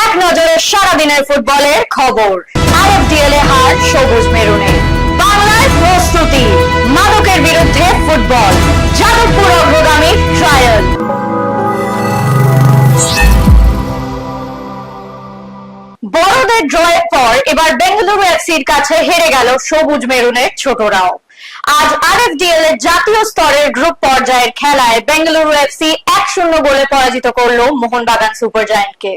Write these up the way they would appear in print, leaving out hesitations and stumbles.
এক নজরে সারাদিনের ফুটবলের খবর। আইএফডিএল এ হার সবুজ মেরুনে। বাংলার প্রস্তুতি, মাদকের বিরুদ্ধে ফুটবল, যাদবপুর অগ্রগামী ট্রায়াল। বড়দের ড্রয়ের পর এবার বেঙ্গালুরু এফসির কাছে হেরে গেল সবুজ মেরুনের ছোটরাও। আজ আরএফডিএল এর জাতীয় স্তরের গ্রুপ পর্যায়ের খেলায় বেঙ্গালুরু এফসি 1-0 গোলে পরাজিত করল মোহনবাগান সুপার জায়ান্টকে।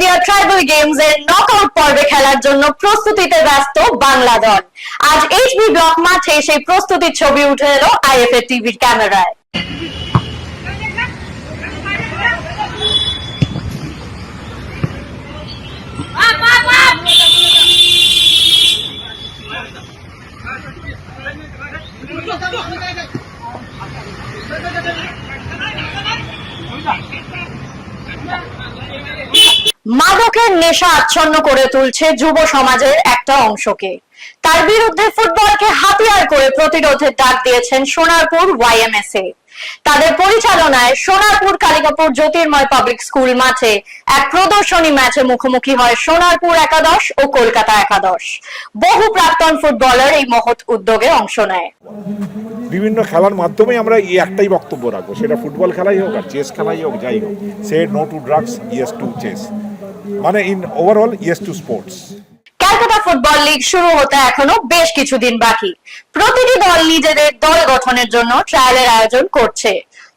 ইন্ডিয়া ট্রাইবাল গেমস এর নকআউট পর্বে খেলার জন্য প্রস্তুতিতে ব্যস্ত বাংলা দল। আজ এইচবি ব্লক মাঠে সেই প্রস্তুতির ছবি উঠে এলো আইএফএ টিভির ক্যামেরায়। মাদকের নেশা আচ্ছন্ন করে তুলছে যুব সমাজের একটা অংশকে। তার বিরুদ্ধে ফুটবলকে হাতিয়ার করে প্রতিরোধের ডাক দিয়েছেন সোনারপুর ওয়াইএমএসএ। তাদের পরিচালনায় সোনারপুর কালিকাপুর জ্যোতির্ময় পাবলিক স্কুল মাঠে এক প্রদর্শনী ম্যাচে মুখোমুখি হয় সোনারপুর একাদশ ও কলকাতা একাদশ। বহু প্রাক্তন ফুটবলার এই মহৎ উদ্যোগে অংশ নেয়। বিভিন্ন খেলার মাধ্যমে আমরা এই একটাই বক্তব্য রাখবো, সেটা ফুটবল খেলাই হোক আর চেস খেলাই হোক, যাই হোক, সে no to drugs, yes to chess, মানে in overall yes to sports. Calcutta football league শুরু হতে এখনো বেশ কিছুদিন বাকি। প্রতিটি দল নিজেদের দল গঠনের জন্য ট্রায়ালের আয়োজন করছে।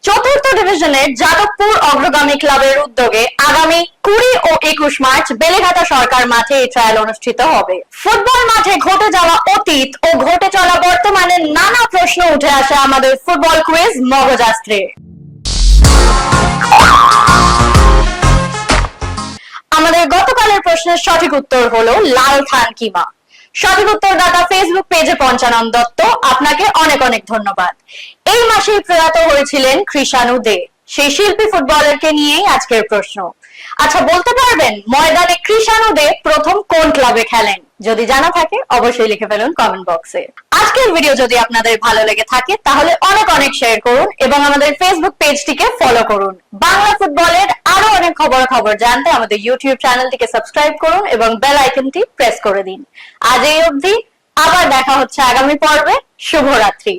চতুর্থ ডিভিশনের যাদবপুর অগ্রগামী ক্লাবের উদ্যোগে আগামী 20 ও 21 মার্চ বেলেঘাটা সরকার মাঠে এই ট্রায়াল অনুষ্ঠিত হবে। ফুটবল মাঠে ঘটে যাওয়া অতীত ও ঘটে চলা বর্তমানের নানা প্রশ্ন উঠে আসে আমাদের ফুটবল কুইজ মগজাস্ত্রে। আমাদের গতকালের প্রশ্নের সঠিক উত্তর হলো লাল খান কিমা। সঠিক উত্তরদাতা ফেসবুক পেজে পঞ্চানন দত্ত, আপনাকে অনেক অনেক ধন্যবাদ। এই মাসেই প্রয়াত হয়েছিলেন কৃষাণু দে। সেই শিল্পী ফুটবলারকে নিয়েই আজকের প্রশ্ন। আচ্ছা, বলতে পারবেন ময়দানে কৃষাণু দে প্রথম কোন ক্লাবে খেলেন? যদি জানা থাকে অবশ্যই লিখে ফেলুন কমেন্ট বক্সে। আজকের ভিডিও যদি আপনাদের ভালো লেগে থাকে তাহলে অনেক অনেক শেয়ার করুন এবং আমাদের ফেসবুক পেজটিকে ফলো করুন। বাংলা ফুটবলের আরো অনেক খবর জানতে আমাদের ইউটিউব চ্যানেলটিকে সাবস্ক্রাইব করুন এবং বেল আইকনটি প্রেস করে দিন। আজ এই অবধি, আবার দেখা হচ্ছে আগামী পর্বে। শুভরাত্রি।